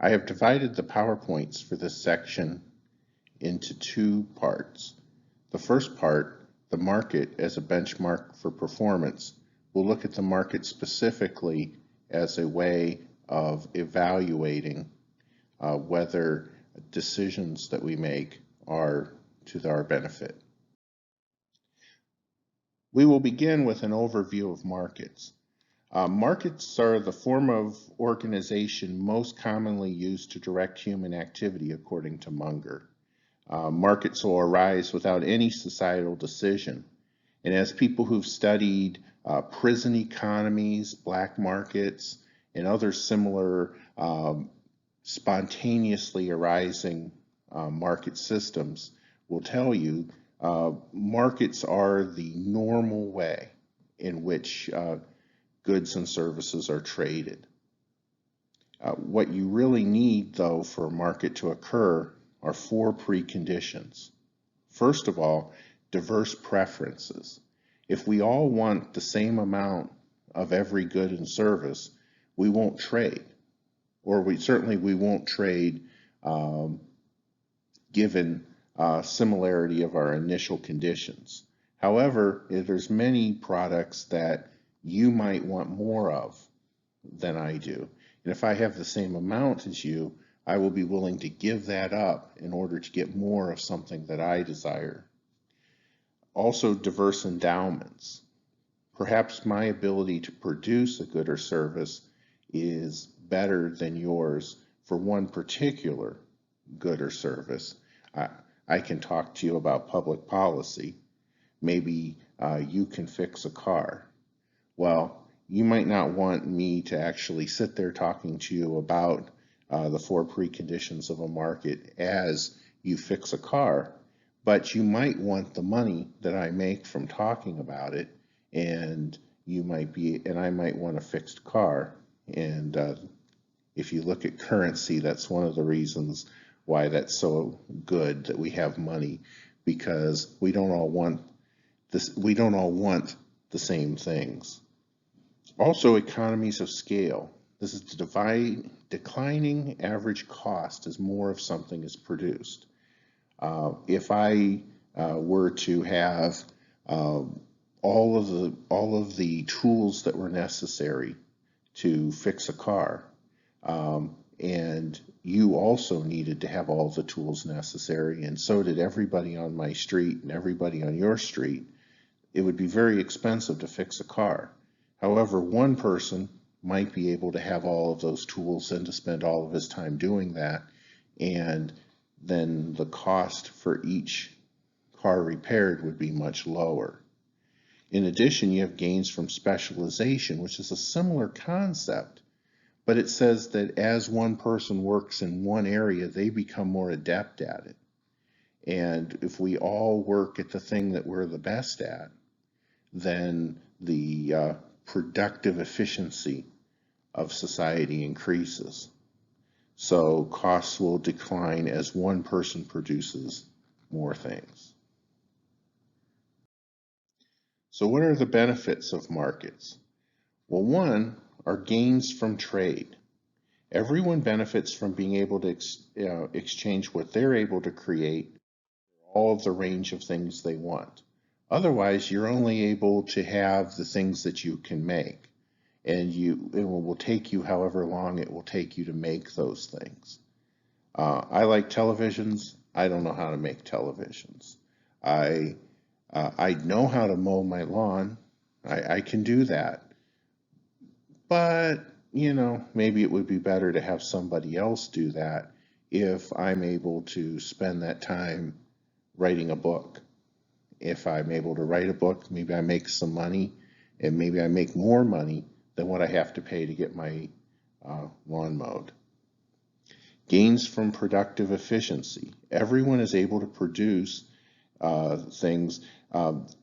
I have divided the PowerPoints for this section into two parts. The first part, the market as a benchmark for performance, will look at the market specifically as a way of evaluating whether decisions that we make are to our benefit. We will begin with an overview of markets. Markets are the form of organization most commonly used to direct human activity, according to Munger. Markets will arise without any societal decision. And as people who've studied prison economies, black markets, and other similar spontaneously arising market systems will tell you, markets are the normal way in which goods and services are traded. What you really need, though, for a market to occur are four preconditions. First of all, diverse preferences. If we all want the same amount of every good and service, we won't trade, or we won't trade given similarity of our initial conditions. However, there's many products that you might want more of than I do. And if I have the same amount as you, I will be willing to give that up in order to get more of something that I desire. Also, diverse endowments. Perhaps my ability to produce a good or service is better than yours for one particular good or service. I can talk to you about public policy. Maybe you can fix a car. Well, you might not want me to actually sit there talking to you about the four preconditions of a market as you fix a car, but you might want the money that I make from talking about it, and I might want a fixed car. And if you look at currency, that's one of the reasons why that's so good that we have money, because we don't all want the same things. Also, economies of scale. This is the declining average cost as more of something is produced. If I were to have all of the tools that were necessary to fix a car, and you also needed to have all the tools necessary, and so did everybody on my street and everybody on your street, it would be very expensive to fix a car. However, one person might be able to have all of those tools and to spend all of his time doing that, and then the cost for each car repaired would be much lower. In addition, you have gains from specialization, which is a similar concept, but it says that as one person works in one area, they become more adept at it. And if we all work at the thing that we're the best at, then the productive efficiency of society increases. So costs will decline as one person produces more things. So what are the benefits of markets? Well, one are gains from trade. Everyone benefits from being able to exchange what they're able to create, all of the range of things they want. Otherwise, you're only able to have the things that you can make, and it will take you however long it will take you to make those things. I like televisions. I don't know how to make televisions. I know how to mow my lawn. I can do that. But, maybe it would be better to have somebody else do that if I'm able to spend that time writing a book. If I'm able to write a book, maybe I make some money, and maybe I make more money than what I have to pay to get my lawn mowed. Gains from productive efficiency. Everyone is able to produce things.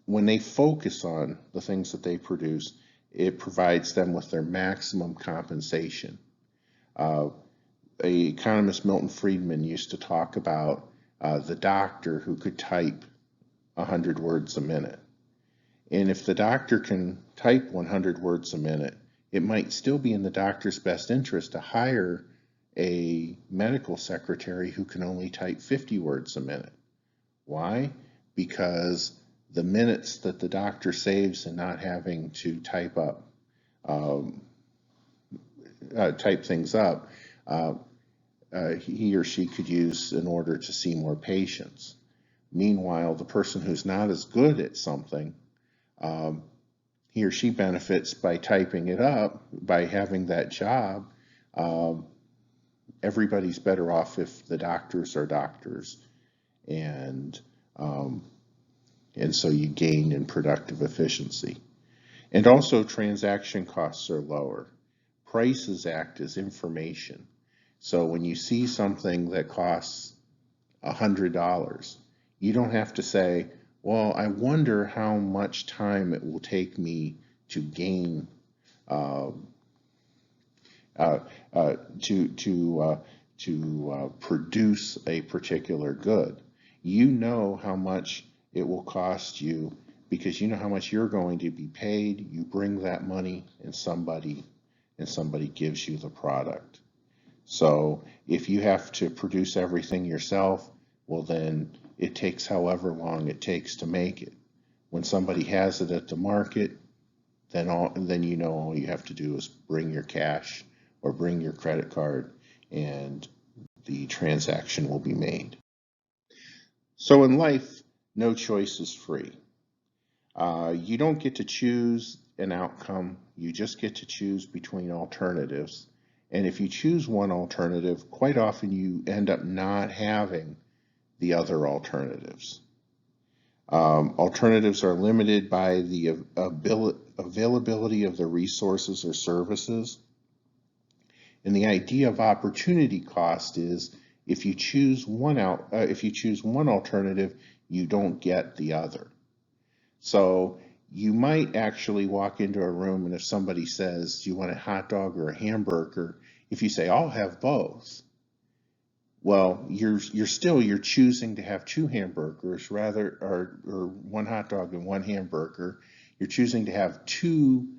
When they focus on the things that they produce, it provides them with their maximum compensation. Economist Milton Friedman used to talk about the doctor who could type 100 words a minute. And if the doctor can type 100 words a minute, it might still be in the doctor's best interest to hire a medical secretary who can only type 50 words a minute. Why? Because the minutes that the doctor saves in not having to um, type things up, he or she could use in order to see more patients. Meanwhile, the person who's not as good at something, um, he or she benefits by typing it up, by having that job. Um, Everybody's better off if the doctors are doctors, and um, and so you gain in productive efficiency. And also, transaction costs are lower. Prices act as information. So when you see something that costs $100, you don't have to say, well, I wonder how much time it will take me to gain uh, uh, to produce a particular good. You know how much it will cost you because you know how much you're going to be paid. You bring that money, and somebody gives you the product. So if you have to produce everything yourself, well, then it takes however long it takes to make it. When somebody has it at the market, then you know all you have to do is bring your cash or bring your credit card, and the transaction will be made. So in life, no choice is free. You don't get to choose an outcome, you just get to choose between alternatives. And if you choose one alternative, quite often you end up not having the other alternatives. Alternatives are limited by the availability of the resources or services. And the idea of opportunity cost is if you choose one alternative, you don't get the other. So you might actually walk into a room, and if somebody says, do you want a hot dog or a hamburger? If you say, I'll have both, well, you're choosing to have two hamburgers rather, or one hot dog and one hamburger. You're choosing to have two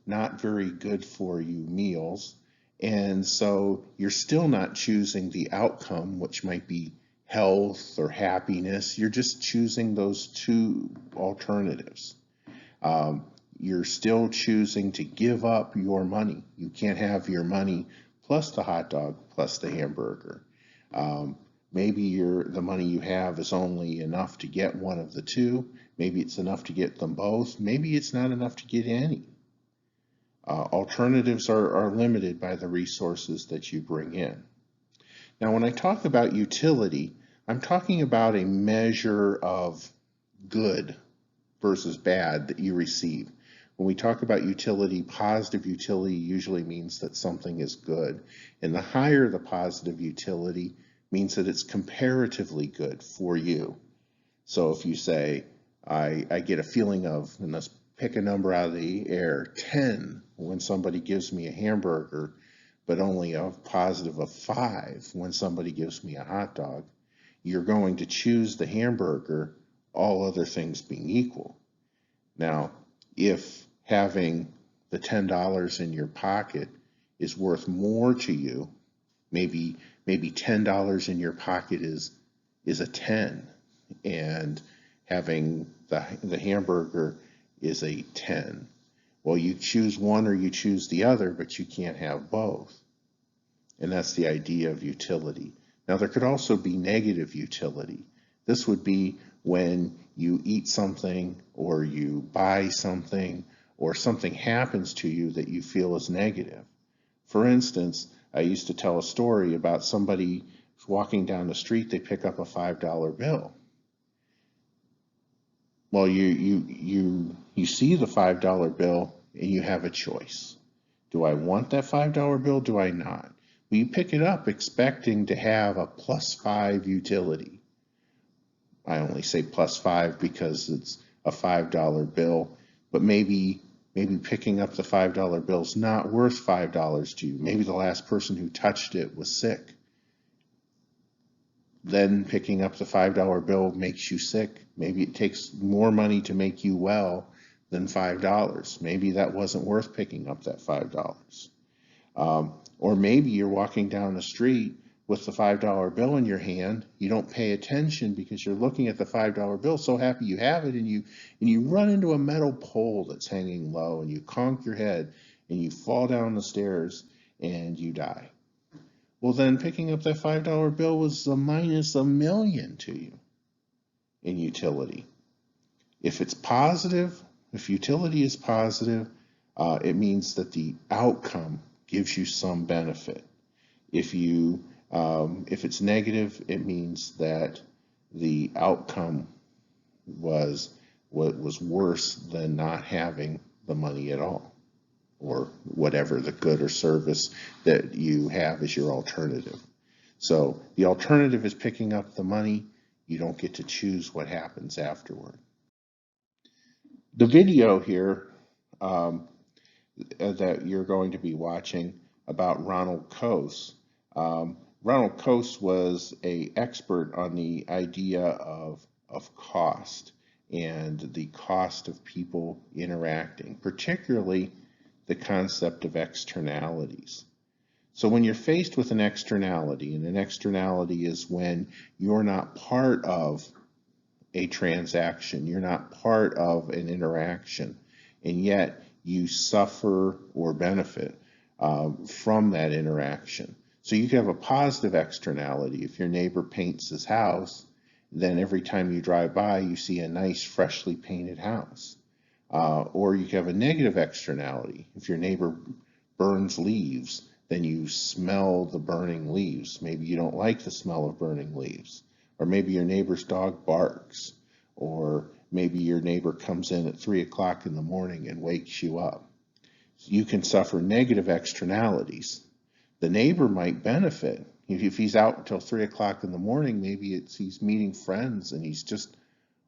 not very good for you meals. And so you're still not choosing the outcome, which might be health or happiness. You're just choosing those two alternatives. You're still choosing to give up your money. You can't have your money plus the hot dog plus the hamburger. Maybe the money you have is only enough to get one of the two. Maybe it's enough to get them both. Maybe it's not enough to get any. Alternatives are limited by the resources that you bring in. Now, when I talk about utility, I'm talking about a measure of good versus bad that you receive. When we talk about utility, positive utility usually means that something is good. And the higher the positive utility means that it's comparatively good for you. So if you say, I get a feeling of, and let's pick a number out of the air, 10 when somebody gives me a hamburger, but only a positive of 5 when somebody gives me a hot dog, you're going to choose the hamburger, all other things being equal. Now, if having the $10 in your pocket is worth more to you, maybe $10 in your pocket is a 10, and having the hamburger is a 10. Well, you choose one or you choose the other, but you can't have both. And that's the idea of utility. Now, there could also be negative utility. This would be when you eat something or you buy something or something happens to you that you feel is negative. For instance, I used to tell a story about somebody walking down the street, they pick up a $5 bill. Well, you see the $5 bill and you have a choice. Do I want that $5 bill? Do I not? Well, you pick it up expecting to have a +5 utility. I only say +5 because it's a $5 bill, but maybe picking up the $5 bill is not worth $5 to you. Maybe the last person who touched it was sick. Then picking up the $5 bill makes you sick. Maybe it takes more money to make you well than $5. Maybe that wasn't worth picking up that $5. Or maybe you're walking down the street with the $5 bill in your hand. You don't pay attention because you're looking at the $5 bill, so happy you have it, and you run into a metal pole that's hanging low, and you conk your head, and you fall down the stairs, and you die. Well, then picking up that $5 bill was a minus $1,000,000 to you in utility. If it's positive, if utility is positive, it means that the outcome gives you some benefit. If it's negative, it means that the outcome was worse than not having the money at all, or whatever the good or service that you have as your alternative. So the alternative is picking up the money. You don't get to choose what happens afterward. The video here that you're going to be watching about Ronald Coase. Ronald Coase was an expert on the idea of cost and the cost of people interacting, particularly the concept of externalities. So when you're faced with an externality, and an externality is when you're not part of a transaction, you're not part of an interaction, and yet you suffer or benefit from that interaction. So you can have a positive externality. If your neighbor paints his house, then every time you drive by, you see a nice, freshly painted house. Or you can have a negative externality. If your neighbor burns leaves, then you smell the burning leaves. Maybe you don't like the smell of burning leaves. Or maybe your neighbor's dog barks. Or maybe your neighbor comes in at 3 o'clock in the morning and wakes you up. You can suffer negative externalities. The neighbor might benefit. If he's out until 3 o'clock in the morning, maybe he's meeting friends and he's just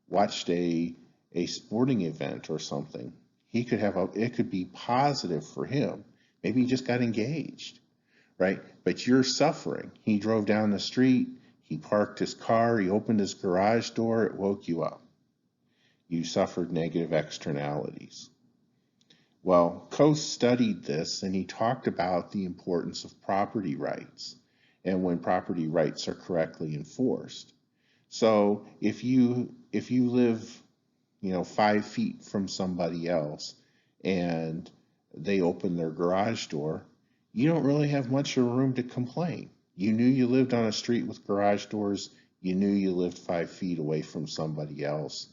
watched a sporting event or something. It could be positive for him. Maybe he just got engaged, right? But you're suffering. He drove down the street, he parked his car, he opened his garage door, it woke you up. You suffered negative externalities. Well, Coase studied this, and he talked about the importance of property rights and when property rights are correctly enforced. So if you live 5 feet from somebody else and they open their garage door, you don't really have much of room to complain. You knew you lived on a street with garage doors. You knew you lived 5 feet away from somebody else.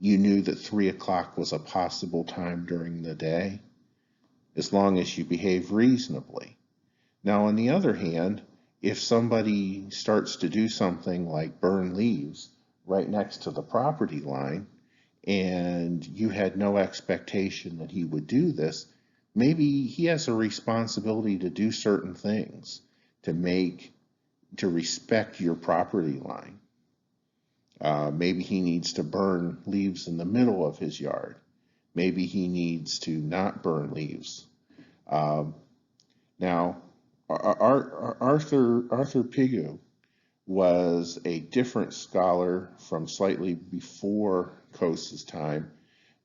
You knew that 3 o'clock was a possible time during the day, as long as you behave reasonably. Now, on the other hand, if somebody starts to do something like burn leaves right next to the property line, and you had no expectation that he would do this, maybe he has a responsibility to do certain things to respect your property line. Maybe he needs to burn leaves in the middle of his yard. Maybe he needs to not burn leaves. Now, Arthur Pigou was a different scholar from slightly before Coase's time,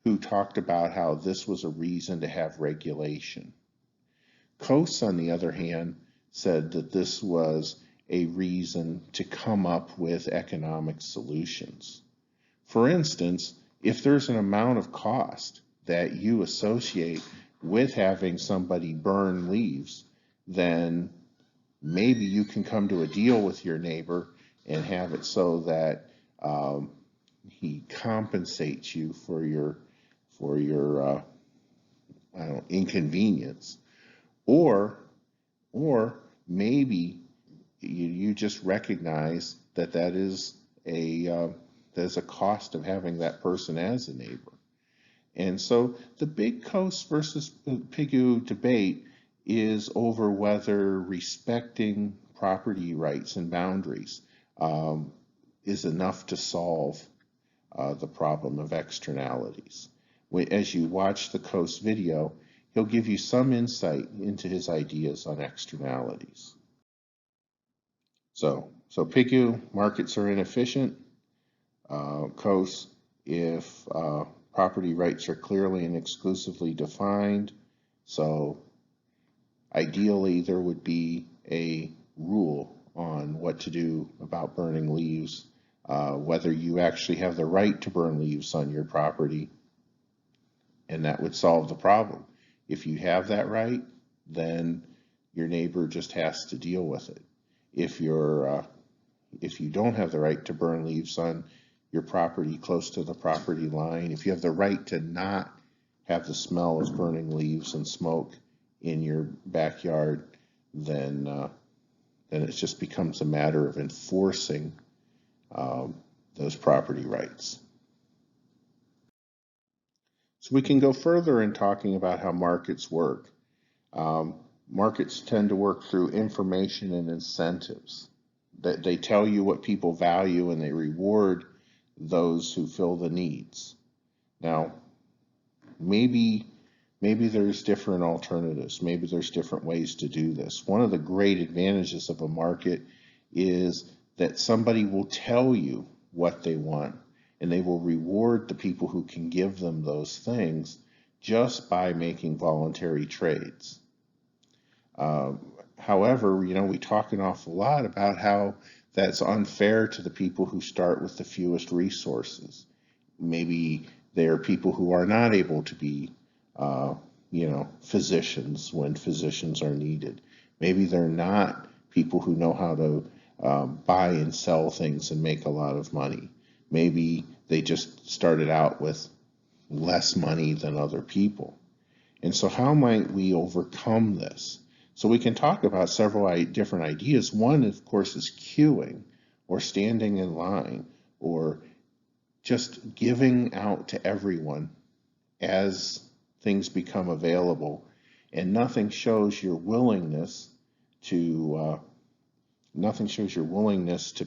who talked about how this was a reason to have regulation. Coase, on the other hand, said that this was a reason to come up with economic solutions. For instance, if there's an amount of cost that you associate with having somebody burn leaves, then maybe you can come to a deal with your neighbor and have it so that he compensates you for your inconvenience, or maybe you just recognize that is a cost of having that person as a neighbor. And so the big Coase versus Pigou debate is over whether respecting property rights and boundaries is enough to solve the problem of externalities. As you watch the Coase video, he'll give you some insight into his ideas on externalities. So Pigou, markets are inefficient. Coase, if property rights are clearly and exclusively defined. So Ideally, there would be a rule on what to do about burning leaves, whether you actually have the right to burn leaves on your property, and that would solve the problem. If you have that right, then your neighbor just has to deal with it. If you don't have the right to burn leaves on your property close to the property line, if you have the right to not have the smell of burning leaves and smoke in your backyard, then it just becomes a matter of enforcing those property rights. So we can go further in talking about how markets work. Markets tend to work through information and incentives. That they tell you what people value and they reward those who fill the needs. Now, maybe there's different alternatives. Maybe there's different ways to do this. One of the great advantages of a market is that somebody will tell you what they want, and they will reward the people who can give them those things just by making voluntary trades. However, we talk an awful lot about how that's unfair to the people who start with the fewest resources. Maybe they are people who are not able to be, physicians when physicians are needed. Maybe they're not people who know how to buy and sell things and make a lot of money. Maybe they just started out with less money than other people. And so how might we overcome this? So we can talk about several different ideas. One, of course, is queuing, or standing in line, or just giving out to everyone as things become available. And nothing shows your willingness to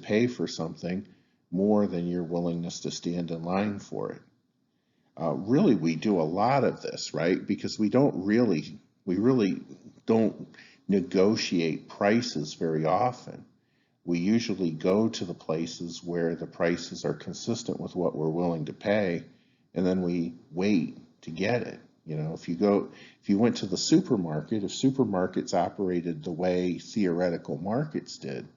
pay for something more than your willingness to stand in line for it. Really, we do a lot of this, right? Because we really don't negotiate prices very often. We usually go to the places where the prices are consistent with what we're willing to pay, and then we wait to get it. If you went to the supermarket, if supermarkets operated the way theoretical markets did,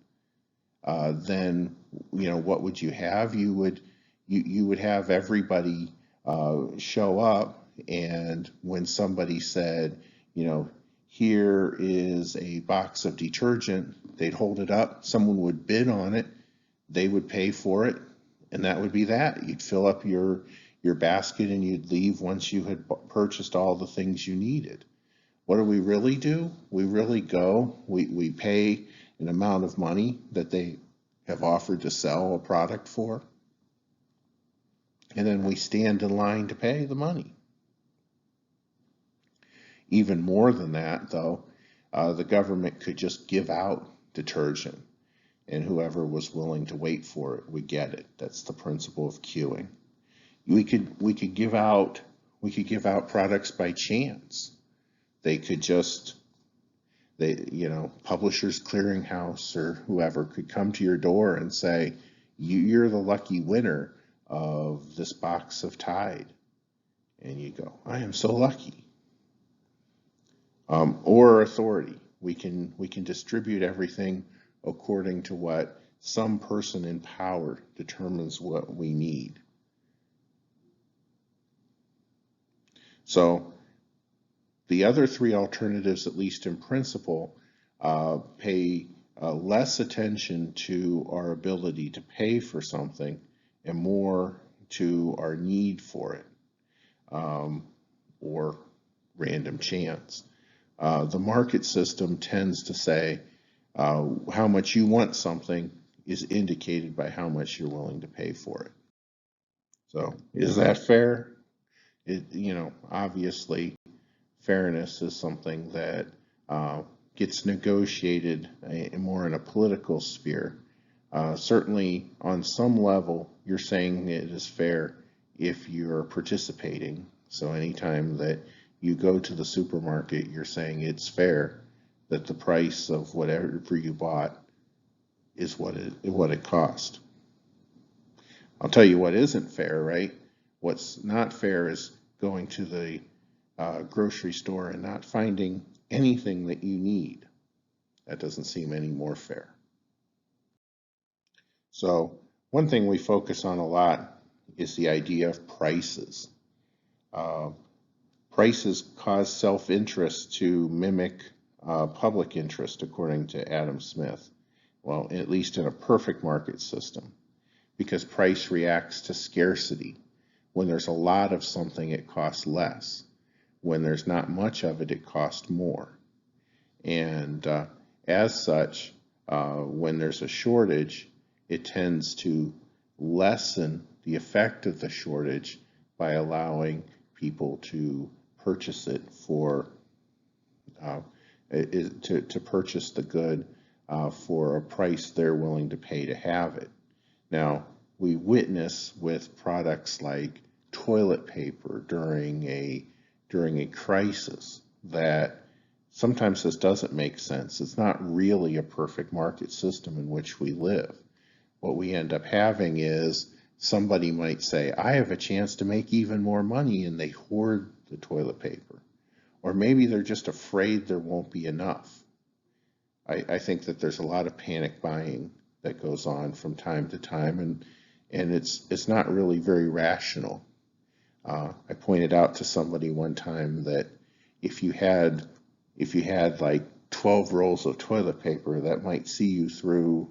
then what would you have? You would have everybody show up, and when somebody said, here is a box of detergent, they'd hold it up, someone would bid on it, they would pay for it, and that would be that. You'd fill up your basket and you'd leave once you had purchased all the things you needed. What do we really do? We really go, we pay an amount of money that they have offered to sell a product for, and then we stand in line to pay the money. Even more than that, though, the government could just give out detergent, and whoever was willing to wait for it would get it. That's the principle of queuing. We could give out products by chance. They could just, Publishers Clearinghouse or whoever could come to your door and say, you're the lucky winner of this box of Tide. And you go, I am so lucky. Or authority. We can distribute everything according to what some person in power determines what we need. So the other three alternatives, at least in principle, pay less attention to our ability to pay for something and more to our need for it, or random chance. The market system tends to say how much you want something is indicated by how much you're willing to pay for it. So is that fair? Obviously, fairness is something that gets negotiated more in a political sphere. Certainly, on some level, you're saying it is fair if you're participating. So anytime that you go to the supermarket, you're saying it's fair that the price of whatever you bought is what it cost. I'll tell you what isn't fair, right? What's not fair is going to the grocery store and not finding anything that you need. That doesn't seem any more fair. So one thing we focus on a lot is the idea of prices. Uh, Prices cause self-interest to mimic public interest, according to Adam Smith. Well, at least in a perfect market system, because price reacts to scarcity. When there's a lot of something, it costs less. When there's not much of it, it costs more. And as such, when there's a shortage, it tends to lessen the effect of the shortage by allowing people to purchase it for to purchase the good for a price they're willing to pay to have it. Now, we witness with products like toilet paper during a crisis that sometimes this doesn't make sense. It's not really a perfect market system in which we live. What we end up having is somebody might say, I have a chance to make even more money, and they hoard the toilet paper. Or maybe they're just afraid there won't be enough. I think that there's a lot of panic buying that goes on from time to time, and it's not really very rational. I pointed out to somebody one time that if you had like 12 rolls of toilet paper, that might see you through,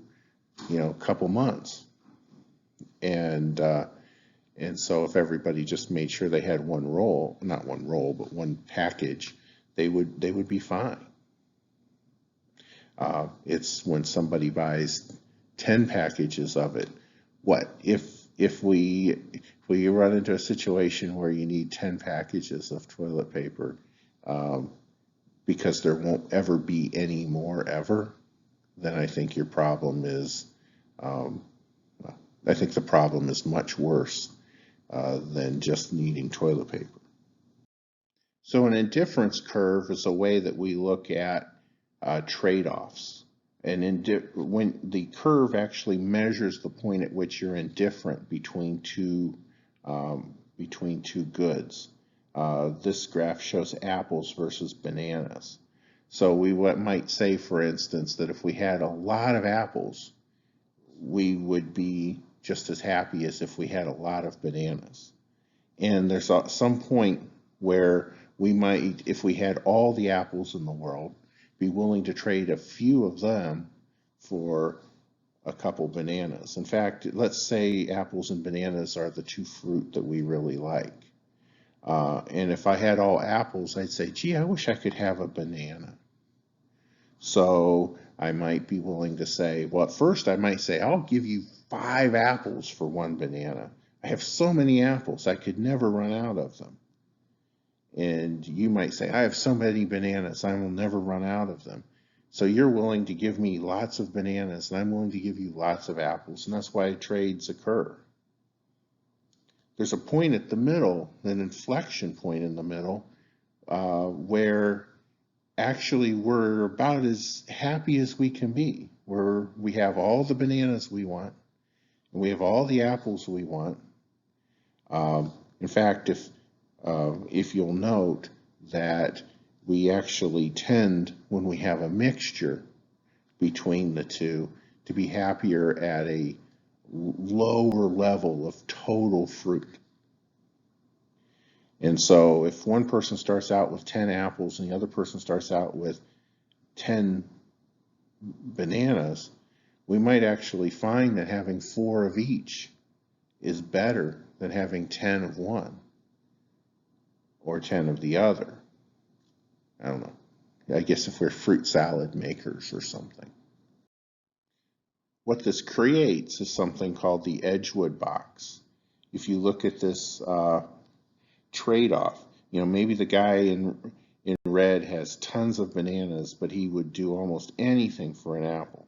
a couple months. And so if everybody just made sure they had one roll, not one roll, but one package, they would be fine. It's when somebody buys 10 packages of it. What if we run into a situation where you need 10 packages of toilet paper because there won't ever be any more ever? Then I think your problem is, I think the problem is much worse than just needing toilet paper. So an indifference curve is a way that we look at trade-offs. And when the curve actually measures the point at which you're indifferent between two goods. This graph shows apples versus bananas. So we might say, for instance, that if we had a lot of apples, we would be just as happy as if we had a lot of bananas. And there's some point where we might, if we had all the apples in the world, be willing to trade a few of them for a couple bananas. In fact, let's say apples and bananas are the two fruit that we really like. And if I had all apples, I'd say, gee, I wish I could have a banana. So I might be willing to say, well, at first I might say, I'll give you 5 apples for 1 banana. I have so many apples, I could never run out of them. And you might say, I have so many bananas, I will never run out of them. So you're willing to give me lots of bananas, and I'm willing to give you lots of apples, and that's why trades occur. There's a point at the middle, an inflection point in the middle, where actually we're about as happy as we can be, where we have all the bananas we want, and we have all the apples we want. In fact, if you'll note that we actually tend, when we have a mixture between the two, to be happier at a lower level of total fruit. And so if one person starts out with 10 apples and the other person starts out with 10 bananas, we might actually find that having 4 of each is better than having 10 of one or 10 of the other. I don't know. I guess if we're fruit salad makers or something. What this creates is something called the Edgewood box. If you look at this trade-off, maybe the guy in red has tons of bananas, but he would do almost anything for an apple.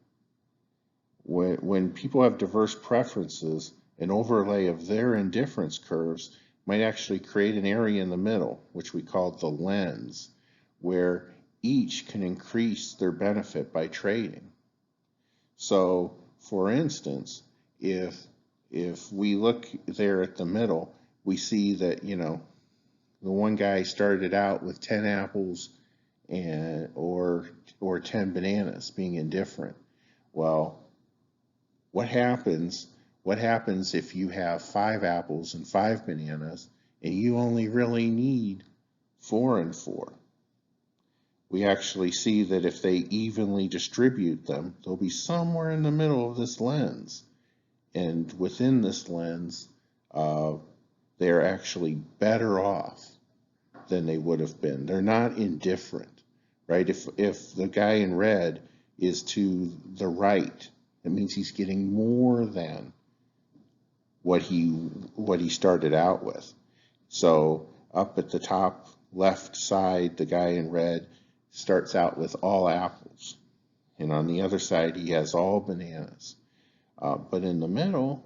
When people have diverse preferences, an overlay of their indifference curves might actually create an area in the middle, which we call the lens, where each can increase their benefit by trading. So, for instance, if we look there at the middle, we see that, the one guy started out with 10 apples and or 10 bananas being indifferent. Well, what happens if you have 5 apples and 5 bananas and you only really need 4 and 4? We actually see that if they evenly distribute them, they'll be somewhere in the middle of this lens. And within this lens, they're actually better off than they would have been. They're not indifferent, right? If the guy in red is to the right, that means he's getting more than what he started out with. So up at the top left side, the guy in red starts out with all apples, and on the other side he has all bananas. But in the middle,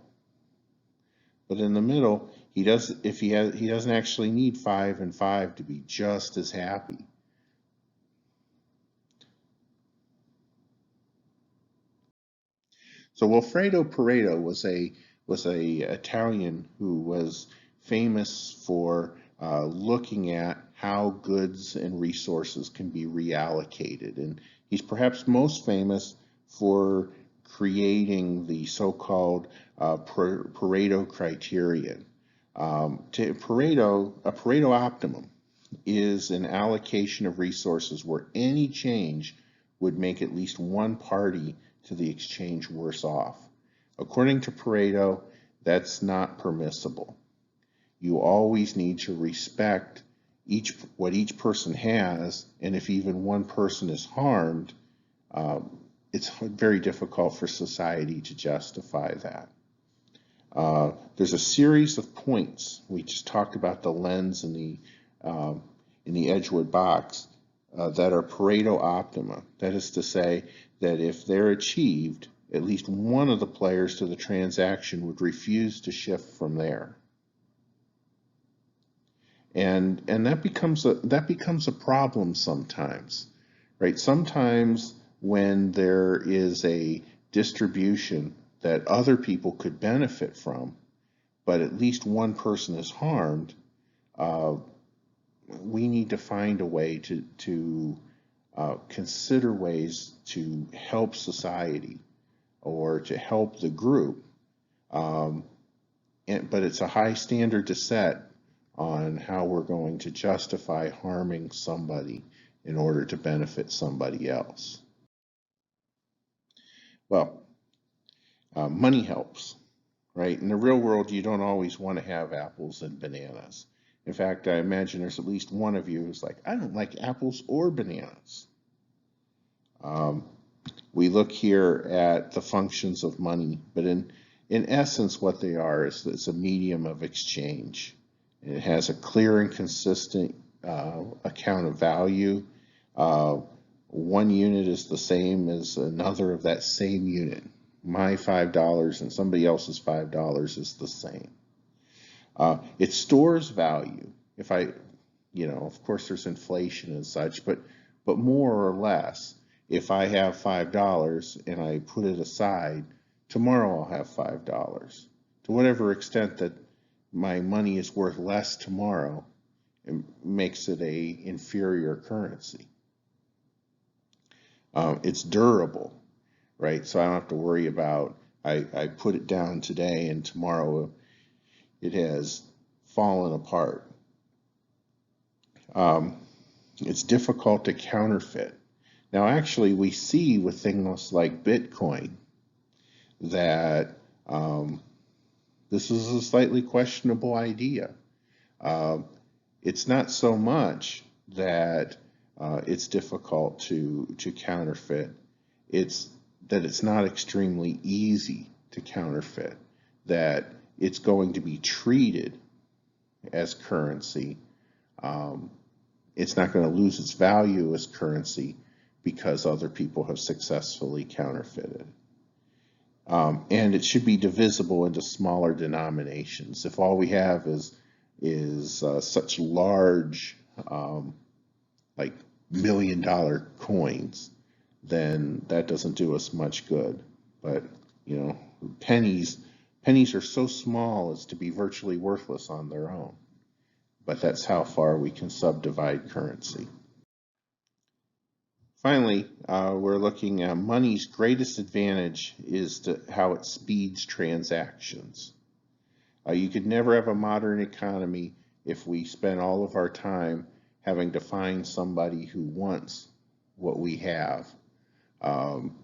he doesn't actually need 5 and 5 to be just as happy. So Wilfredo Pareto was a Italian who was famous for looking at how goods and resources can be reallocated, and he's perhaps most famous for creating the so-called Pareto criterion. A Pareto optimum is an allocation of resources where any change would make at least one party to the exchange worse off. According to Pareto, that's not permissible. You always need to respect what each person has, and if even one person is harmed, it's very difficult for society to justify that. There's a series of points. We just talked about the lens in the Edgewood box that are Pareto optima. That is to say that if they're achieved, at least one of the players to the transaction would refuse to shift from there. And that becomes a problem sometimes, right? Sometimes when there is a distribution that other people could benefit from, but at least one person is harmed, we need to find a way to consider ways to help society or to help the group. But it's a high standard to set on how we're going to justify harming somebody in order to benefit somebody else. Well, money helps, right? In the real world, you don't always want to have apples and bananas. In fact, I imagine there's at least one of you who's like, I don't like apples or bananas. We look here at the functions of money, but in essence, what they are is it's a medium of exchange. It has a clear and consistent account of value. One unit is the same as another of that same unit. My $5 and somebody else's $5 is the same. It stores value. Of course there's inflation and such, but more or less, if I have $5 and I put it aside, tomorrow I'll have $5. To whatever extent that my money is worth less tomorrow, it makes it a inferior currency. It's durable, right? So I don't have to worry about, I put it down today and tomorrow it has fallen apart. It's difficult to counterfeit. Now, actually, we see with things like Bitcoin that this is a slightly questionable idea. It's not so much that it's difficult to counterfeit. It's that it's not extremely easy to counterfeit, that it's going to be treated as currency. It's not going to lose its value as currency because other people have successfully counterfeited. And it should be divisible into smaller denominations. If all we have is such large, like $1 million coins, then that doesn't do us much good. But pennies are so small as to be virtually worthless on their own. But that's how far we can subdivide currency. Finally, we're looking at money's greatest advantage is how it speeds transactions. You could never have a modern economy if we spend all of our time having to find somebody who wants what we have. Um,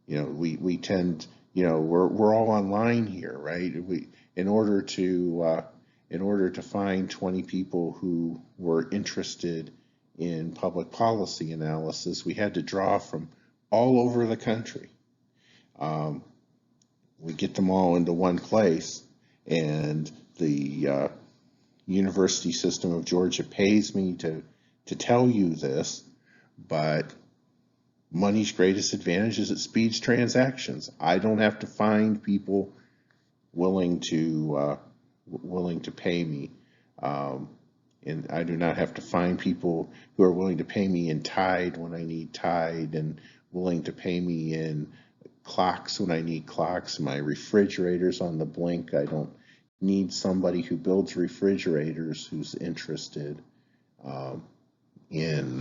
we tend, we're all online here, right? In order to find 20 people who were interested in public policy analysis, we had to draw from all over the country. We get them all into one place, and the University System of Georgia pays me to tell you this, but money's greatest advantage is it speeds transactions. I don't have to find people willing to pay me, and I do not have to find people who are willing to pay me in Tide when I need Tide, and willing to pay me in clocks when I need clocks. My refrigerator's on the blink. I don't need somebody who builds refrigerators who's interested in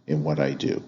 what I do.